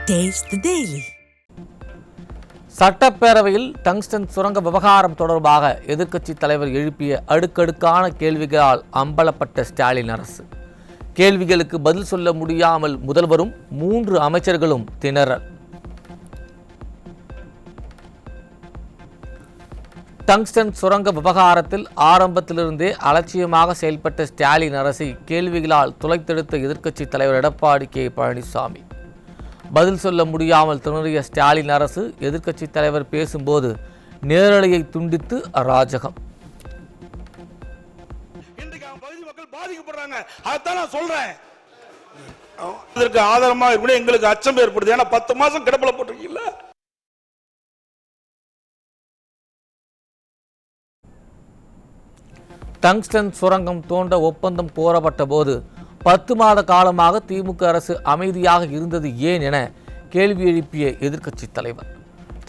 Taste the Daily. சட்டப்பேரவையில் tungsten சுரங்க விவகாரம் தொடர்பாக எதிர்க்கட்சி தலைவர் எழுப்பிய அடுக்கடுக்கான கேள்விகளால் அம்பலப்பட்ட ஸ்டாலின் அரசு. கேள்விகளுக்கு பதில் சொல்ல முடியாமல் முதல்வரும் 3 அமைச்சர்களும் திணறல். டங்ஸ்டன் சுரங்க விவகாரத்தில் ஆரம்பத்திலிருந்தே அலட்சியமாக செயல்பட்ட ஸ்டாலின் அரசை கேள்விகளால் துளைத்தெடுத்த எதிர்க்கட்சி தலைவர் எடப்பாடி கே பழனிசாமி. பதில் சொல்ல முடியாமல் திணறிய ஸ்டாலின் அரசு எதிர்க்கட்சி தலைவர் பேசும்போது நேரலையை துண்டித்து அராஜகம். இதற்கு ஆதாரமா எங்களுக்கு அச்சம் ஏற்படுது. ஏன்னா 10 மாசம் கிடப்பில போட்டிருக்கீங்களா? டங்ஸ்டன் சுரங்கம் தோண்ட ஒப்பந்தம் கோரப்பட்ட போது 10 மாத காலமாக திமுக அரசு அமைதியாக இருந்தது ஏன் என கேள்வி எழுப்பிய எதிர்க்கட்சி தலைவர்.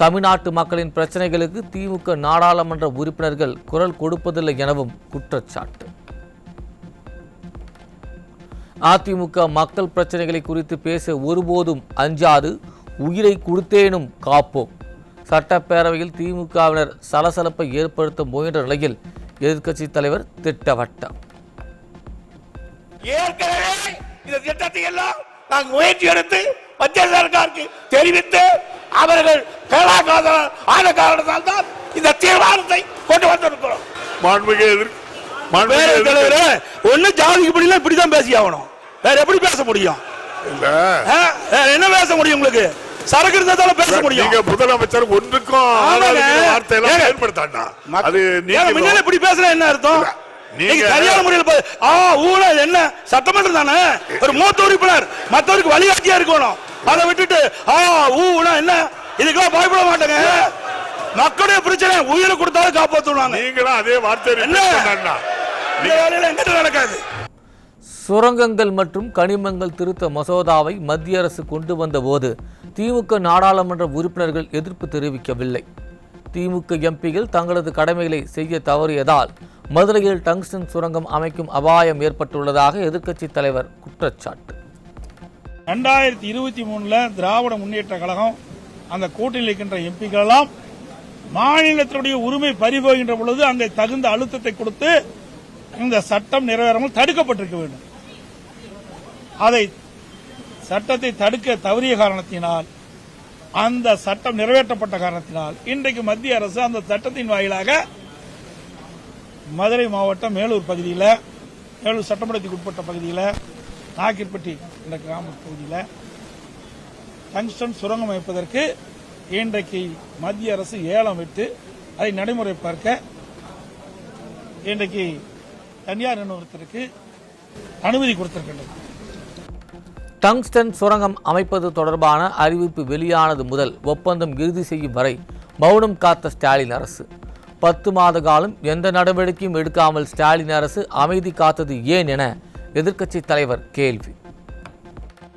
தமிழ்நாட்டு மக்களின் பிரச்சனைகளுக்கு திமுக நாடாளுமன்ற உறுப்பினர்கள் குரல் கொடுப்பதில்லை எனவும் குற்றச்சாட்டு. அதிமுக மக்கள் பிரச்சனைகளை குறித்து பேச ஒருபோதும் அஞ்சாது, உயிரை கொடுத்தேனும் காப்போம். சட்டப்பேரவையில் திமுகவினர் சலசலப்பை ஏற்படுத்த முயன்ற நிலையில் எதிர்க்கட்சி தலைவர் திட்டவட்டம். ஏற்கனவே இந்த திட்டத்தை எல்லாம் நாங்கள் முயற்சி எடுத்து மத்திய சர்க்காருக்கு தெரிவித்து அவர்கள் ஆன காரணத்தால் தான் இந்த தீர்மானத்தை கொண்டு வந்திருக்கிறோம். ஒன்னு ஜாதிக்கு படிலாம் இப்படிதான் பேசி ஆகணும். வேற எப்படி பேச முடியும்? என்ன பேச முடியும்? உங்களுக்கு சரக்கு இருந்தால பேச முடியும். நீங்க முதலமைச்சர் ஒன்றுக்கும் வார்த்தையெல்லாம் பயன்படுத்தாண்டா. அது நீங்க இப்படி பேசுற என்ன அர்த்தம்? நீங்க சரியான முறையில் என்ன சட்டமன்றம் தானே, ஒரு மூத்த உறுப்பினர் மற்றவருக்கு வழிகாட்டியா இருக்கணும். அதை விட்டுட்டு என்ன இதுக்கெல்லாம் பயப்பட மாட்டாங்க. மக்களுடைய பிரச்சனை உயிரை கொடுத்தாலும் காப்பாற்றுவாங்க. நீங்களும் அதே வார்த்தை என்ன நடக்காது. சுரங்கங்கள் மற்றும் கனிமங்கள் திருத்த மசோதாவை மத்திய அரசு கொண்டு வந்த போது திமுக நாடாளுமன்ற உறுப்பினர்கள் எதிர்ப்பு தெரிவிக்கவில்லை. திமுக எம்பிகள் தங்களது கடமைகளை செய்ய தவறியதால் மதுரையில் டங்ஸ்டன் சுரங்கம் அமைக்கும் அபாயம் ஏற்பட்டுள்ளதாக எதிர்க்கட்சி தலைவர் குற்றச்சாட்டு. 2023 திராவிட முன்னேற்ற கழகம் அந்த கூட்டணியில் இருக்கின்ற எம்பிக்கள் எல்லாம் மாநிலத்தினுடைய உரிமை பறிபோகின்ற பொழுது அங்கே தகுந்த அழுத்தத்தை கொடுத்து இந்த சட்டம் நிறைவேறாமல் தடுக்கப்பட்டிருக்க வேண்டும். அதை சட்டத்தை தடுக்க தவறிய காரணத்தினால், அந்த சட்டம் நிறைவேற்றப்பட்ட காரணத்தினால் இன்றைக்கு மத்திய அரசு அந்த சட்டத்தின் வாயிலாக மதுரை மாவட்டம் மேலூர் பகுதியில், மேலூர் சட்டமன்றத்துக்கு உட்பட்ட பகுதியில், நாக்கிற்பட்டி என்ற கிராம பகுதியில் டங்ஸ்டன் சுரங்கம் அமைப்பதற்கு இன்றைக்கு மத்திய அரசு ஏலம் விட்டு அதை நடைமுறை பார்க்க இன்றைக்கு தனியார் நிறுவனத்திற்கு அனுமதி கொடுத்திருக்கின்றது. டங்ஸ்டன் சுரங்கம் அமைப்பது தொடர்பான அறிவிப்பு வெளியானது முதல் ஒப்பந்தம் இறுதி செய்யும் வரை மௌனம் காத்த ஸ்டாலின் அரசு. 10 மாத காலம் எந்த நடவடிக்கையும் எடுக்காமல் ஸ்டாலின் அரசு அமைதி காத்தது ஏன் என எதிர்க்கட்சி தலைவர் கேள்வி.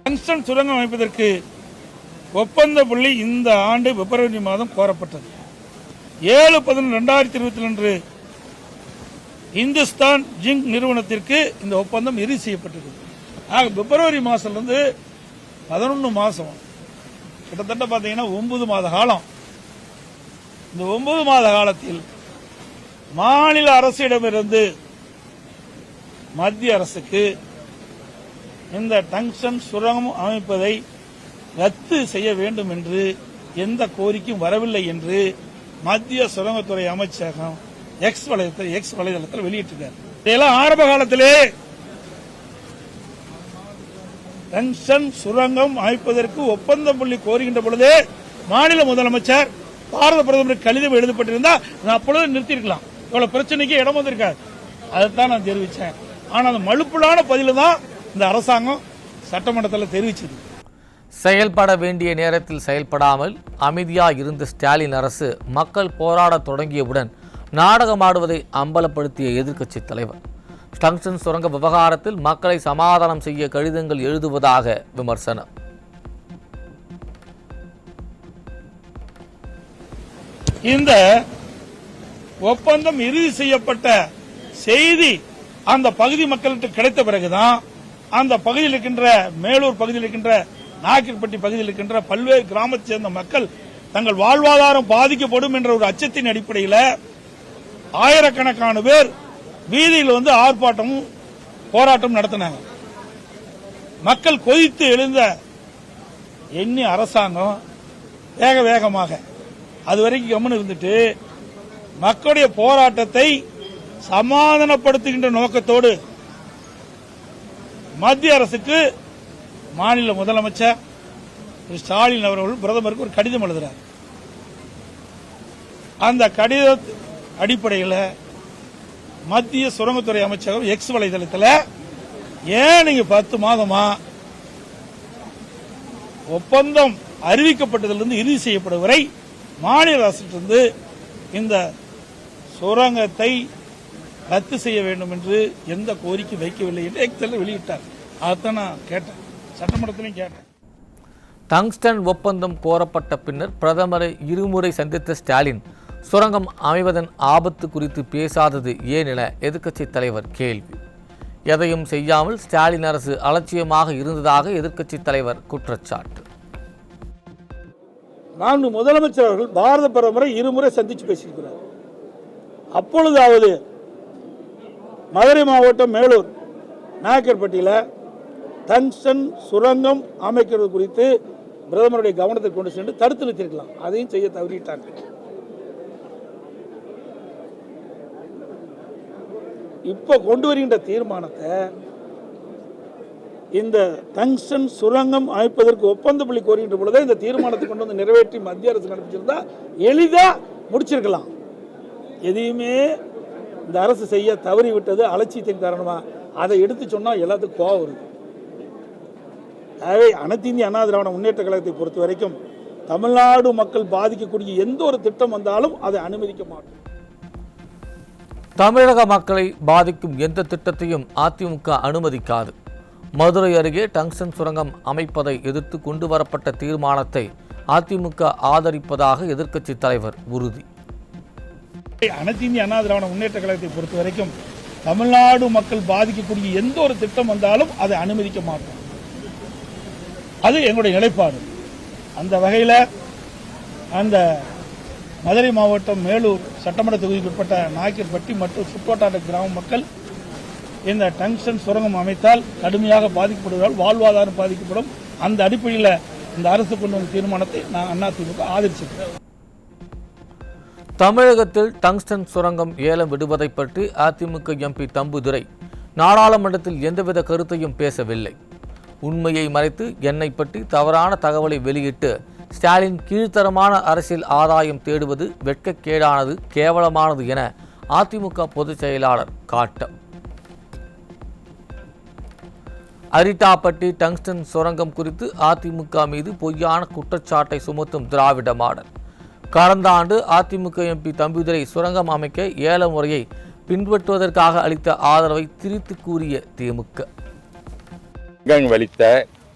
டங்ஸ்டன் சுரங்கம் அமைப்பதற்கு ஒப்பந்த புள்ளி இந்த ஆண்டு பிப்ரவரி மாதம் கோரப்பட்டது. 7/11/2022 இந்துஸ்தான் ஜிங்க் நிறுவனத்திற்கு இந்த ஒப்பந்தம் இறுதி செய்யப்பட்டது. பிப்ரவரி மாசத்திலிருந்து 11 மாசம், கிட்டத்தட்ட பாத்தீங்கன்னா 9 மாத காலம். இந்த 9 மாத காலத்தில் மாநில அரசிடமிருந்து மத்திய அரசுக்கு இந்த டங்ஸ்டன் சுரங்கம் அமைப்பதை ரத்து செய்ய வேண்டும் என்று எந்த கோரிக்கையும் வரவில்லை என்று மத்திய சுரங்கத்துறை அமைச்சகம் எக்ஸ் வலைதளத்தில் வெளியிட்டிருக்கார். இதெல்லாம் ஆரம்ப காலத்திலே டங்ஸ்டன் சுரங்கம் அமைப்பதற்கு ஒப்பந்தம் புள்ளி கோருகின்ற பொழுதே மாநில முதலமைச்சர் பாரத பிரதமருக்கு கடிதம் எழுதப்பட்டிருந்தா நான் அப்பொழுது நிறுத்திருக்கலாம். இவ்வளவு பிரச்சனைக்கு இடம் வந்திருக்காது. அதைத்தான் நான் தெரிவித்தேன். ஆனால் அந்த மழுப்பலான பதில தான் இந்த அரசாங்கம் சட்டமன்றத்தில் தெரிவிச்சது. செயல்பட வேண்டிய நேரத்தில் செயல்படாமல் அமைதியாக இருந்த ஸ்டாலின் அரசு மக்கள் போராட தொடங்கியவுடன் நாடகமாடுவதை அம்பலப்படுத்திய எதிர்க்கட்சி தலைவர். டங்ஸ்டன் சுரங்க விவகாரத்தில் மக்களை சமாதானம் செய்ய கடிதங்கள் எழுதுவதாக விமர்சனம். இந்த ஒப்பந்தம் இறுதி செய்யப்பட்ட செய்தி அந்த பகுதி மக்களுக்கு கிடைத்த பிறகுதான் அந்த பகுதியில் இருக்கின்ற மேலூர் பகுதியில் இருக்கின்ற நாயக்கன்பட்டி பகுதியில் இருக்கின்ற பல்வேறு கிராமத்தை சேர்ந்த மக்கள் தங்கள் வாழ்வாதாரம் பாதிக்கப்படும் என்ற ஒரு அச்சத்தின் அடிப்படையில் ஆயிரக்கணக்கான பேர் வீதியில் வந்து ஆர்ப்பாட்டமும் போராட்டம் நடத்தினாங்க. மக்கள் கொதித்து எழுந்த எண்ணி அரசாங்கம் வேக வேகமாக அது வரைக்கும் கவனம் இருந்துட்டு மக்களுடைய போராட்டத்தை சமாதானப்படுத்துகின்ற நோக்கத்தோடு மத்திய அரசுக்கு மாநில முதலமைச்சர் திரு ஸ்டாலின் அவர்கள் பிரதமருக்கு ஒரு கடிதம் எழுதுறார். அந்த கடித அடிப்படையில் மத்திய சுரங்கத்துறை அமைச்சகம் எக்ஸ் வலைதளத்தில் ஏன் நீங்க 10 மாதமா ஒப்பந்தம் அறிவிக்கப்பட்டதிலிருந்து இறுதி செய்யப்படும் வரை மாநில அரசிலிருந்து இந்த சுரங்கத்தை ரத்து செய்ய வேண்டும் என்று எந்த கோரிக்கை வைக்கவில்லை என்று எக்ஸில் வெளியிட்டார். அதைத்தான் நான் கேட்டேன், சட்டமன்றத்திலையும் கேட்டேன். டங்ஸ்டன் ஒப்பந்தம் கோரப்பட்ட பின்னர் பிரதமரை இருமுறை சந்தித்த ஸ்டாலின் சுரங்கம் அமைவதன் ஆபத்து குறித்து பேசாதது ஏன் என எதிர்க்கட்சித் தலைவர் கேள்வி. எதையும் செய்யாமல் ஸ்டாலின் அரசு அலட்சியமாக இருந்ததாக எதிர்க்கட்சித் தலைவர் குற்றச்சாட்டு. நான் முதலமைச்சர் அவர்கள் பாரத பிரதமரை இருமுறை சந்தித்து பேசியிருக்கிறார். அப்பொழுதாவது மதுரை மாவட்டம் மேலூர் நாயக்கன்பட்டியில் டங்ஸ்டன் சுரங்கம் அமைக்கிறது குறித்து பிரதமருடைய கவனத்தை கொண்டு சென்று தடுத்து நிறுத்திருக்கலாம். அதையும் செய்ய தவறிட்டாங்க. இப்ப கொண்டு வருகின்ற தீர்மானத்தை இந்த டங்ஸ்டன் சுரங்கம் அமைப்பதற்கு ஒப்பந்த புள்ளி கோருகின்ற பொழுது இந்த தீர்மானத்தை கொண்டு வந்து நிறைவேற்றி மத்திய அரசு நடப்பிச்சிருந்தா எளிதா முடிச்சிருக்கலாம். எதையுமே இந்த அரசு செய்ய தவறிவிட்டது அலட்சியத்தின் காரணமா. அதை எடுத்து சொன்னா எல்லாத்துக்கும் கோவம் வருது. அனைத்து இந்திய அண்ணா திராவிட முன்னேற்ற கழகத்தை பொறுத்த வரைக்கும் தமிழ்நாடு மக்கள் பாதிக்கக்கூடிய எந்த ஒரு திட்டம் வந்தாலும் அதை அனுமதிக்க மாட்டோம். தமிழக மக்களை பாதிக்கும் எந்த திட்டத்தையும் அதிமுக அனுமதிக்காது. மதுரை அருகே டங்ஸ்டன் சுரங்கம் அமைப்பதை எதிர்த்து கொண்டு வரப்பட்ட தீர்மானத்தை அதிமுக ஆதரிப்பதாக எதிர்க்கட்சித் தலைவர் உறுதி. அனைத்து இந்திய அண்ணா திராவிட முன்னேற்ற கழகத்தை பொறுத்த வரைக்கும் தமிழ்நாடு மக்கள் பாதிக்கக்கூடிய எந்த ஒரு திட்டம் வந்தாலும் அதை அனுமதிக்க மாட்டோம். அது எங்களுடைய நிலைப்பாடு. அந்த வகையில் அந்த மதுரை மாவட்டம் மேலூர் சட்டமன்ற தொகுதிக்கு உட்பட்ட நாயக்கன்பட்டி மற்றும் சுற்றுவட்டார கிராம மக்கள் இந்த டங்ஸ்டன் சுரங்கம் அமைத்தால் கடுமையாக பாதிக்கப்படுவதால் வாழ்வாதாரம் பாதிக்கப்படும். அந்த அடிப்படையில் இந்த அரசு கொண்டு வந்த தீர்மானத்தை நான் அதிமுக ஆதரிச்சிருக்கேன். தமிழகத்தில் டங்ஸ்டன் சுரங்கம் ஏலம் விடுவதை பற்றி அதிமுக எம்பி தம்பிதுரை நாடாளுமன்றத்தில் எந்தவித கருத்தையும் பேசவில்லை. உண்மையை மறைத்து என்னை பற்றி தவறான தகவலை வெளியிட்டு ஸ்டாலின் கீழ்த்தரமான அரசியல் ஆதாயம் தேடுவது வெட்கக்கேடானது, கேவலமானது என அதிமுக பொதுச் செயலாளர் காட்டம். அரிட்டாப்பட்டி டங்ஸ்டன் சுரங்கம் குறித்து அதிமுக மீது பொய்யான குற்றச்சாட்டை சுமத்தும் திராவிட மாடல். கடந்த ஆண்டு அதிமுக எம்பி தம்பிதுரை சுரங்கம் அமைக்க ஏல முறையை பின்பற்றுவதற்காக அளித்த ஆதரவை திரித்து கூறிய திமுக. வலித்த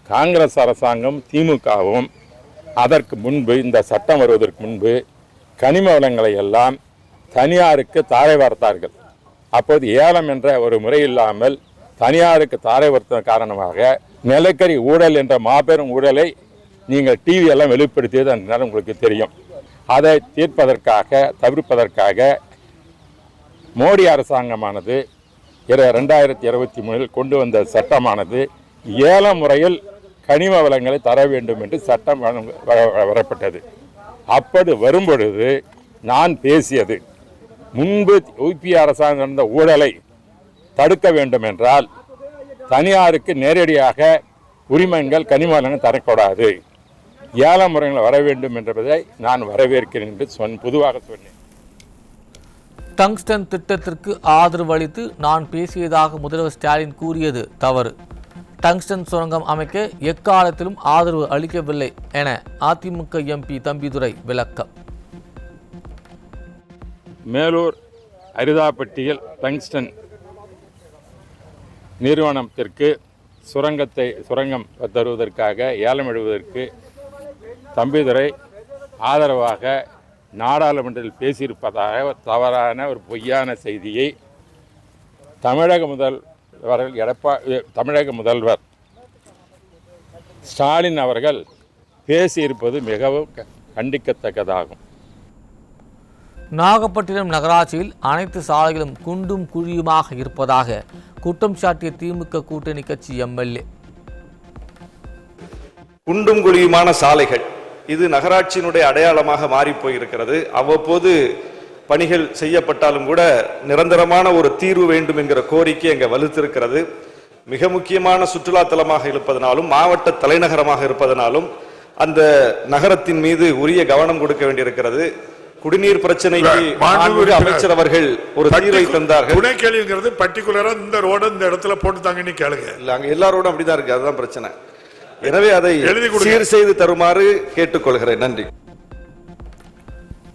காங்கிரஸ் அரசாங்கம் திமுகவும் அதற்கு முன்பு இந்த சட்டம் வருவதற்கு முன்பு கனிம வளங்களை எல்லாம் தனியாருக்கு தாரை வார்த்தார்கள். அப்போது ஏலம் என்ற ஒரு முறை இல்லாமல் தனியாருக்கு தாரை வார்த்த காரணமாக நிலக்கரி ஊழல் என்ற மாபெரும் ஊழலை நீங்கள் டிவி எல்லாம் வெளிப்படுத்தியது அந்த நேரம் உங்களுக்கு தெரியும். அதை தவிர்ப்பதற்காக மோடி அரசாங்கமானது 2023 கொண்டு வந்த சட்டமானது ஏல முறையில் கனிம வளங்களை தர வேண்டும் என்று சட்டம் வரப்பட்டது. அப்படி வரும்பொழுது நான் பேசியது, முன்பு யூபி அரசாங்கம் நடந்த ஊழலை தடுக்க வேண்டும் என்றால் தனியாருக்கு நேரடியாக உரிமங்கள் கனிம வளங்கள் தரக்கூடாது, ஏல முறைகள் வர வேண்டும் என்பதை நான் வரவேற்கிறேன் என்று பொதுவாக சொன்னேன். டங்ஸ்டன் திட்டத்திற்கு ஆதரவு அளித்து நான் பேசியதாக முதல்வர் ஸ்டாலின் கூறியது தவறு. டங்ஸ்டன் சுரங்கம் அமைக்க எக்காலத்திலும் ஆதரவு அளிக்கவில்லை என அதிமுக எம்பி தம்பிதுரை விளக்கம். மேலூர் அரிதாப்பட்டியில் டங்ஸ்டன் நிறுவனத்திற்கு சுரங்கம் தருவதற்காக ஏலம் எழுவதற்கு தம்பிதுரை ஆதரவாக நாடாளுமன்றத்தில் பேசியிருப்பதாக தவறான ஒரு பொய்யான செய்தியை தமிழக முதல்வர் ஸ்டாலின் அவர்கள் பேசியிருப்பது மிகவும் கண்டிக்கத்தக்கதாகும். நாகப்பட்டினம் நகராட்சியில் அனைத்து சாலைகளும் குண்டும் குழியுமாக இருப்பதாக குற்றம் சாட்டிய திமுக கூட்டணி கட்சி எம்எல்ஏ. குண்டும் குழியுமான சாலைகள் இது நகராட்சியினுடைய அடையாளமாக மாறி போயிருக்கிறது. அவ்வப்போது பணிகள் செய்யப்பட்டாலும் கூட நிரந்தரமான ஒரு தீர்வு வேண்டும் என்கிற கோரிக்கை அங்கே வலுத்திருக்கிறது. மிக முக்கியமான சுற்றுலா தலமாக இருப்பதனாலும் மாவட்ட தலைநகரமாக இருப்பதனாலும் அந்த நகரத்தின் மீது உரிய கவனம் கொடுக்க வேண்டியிருக்கிறது. குடிநீர் பிரச்சனைக்கு அமைச்சர் அவர்கள் ஒரு தீர்வை தந்தார்கள். துணை கேள்விங்கிறது பர்டிகுலரா இந்த ரோடு இந்த இடத்துல போட்டு தாங்கன்னு கேளுங்க. இல்ல, அங்க எல்லா ரோடும் அப்படிதான் இருக்கு, அதுதான் பிரச்சனை. எனவே அதை சீர் செய்து தருமாறு கேட்டுக்கொள்கிறேன். நன்றி.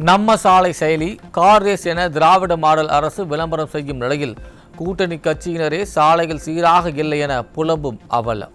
நம்ம சாலை செயலி கார் ரேஸ் என திராவிட மாடல் அரசு விளம்பரம் செய்யும் நிலையில் கூட்டணி கட்சியினரே சாலைகள் சீராக இல்லை என புலம்பும் அவலம்.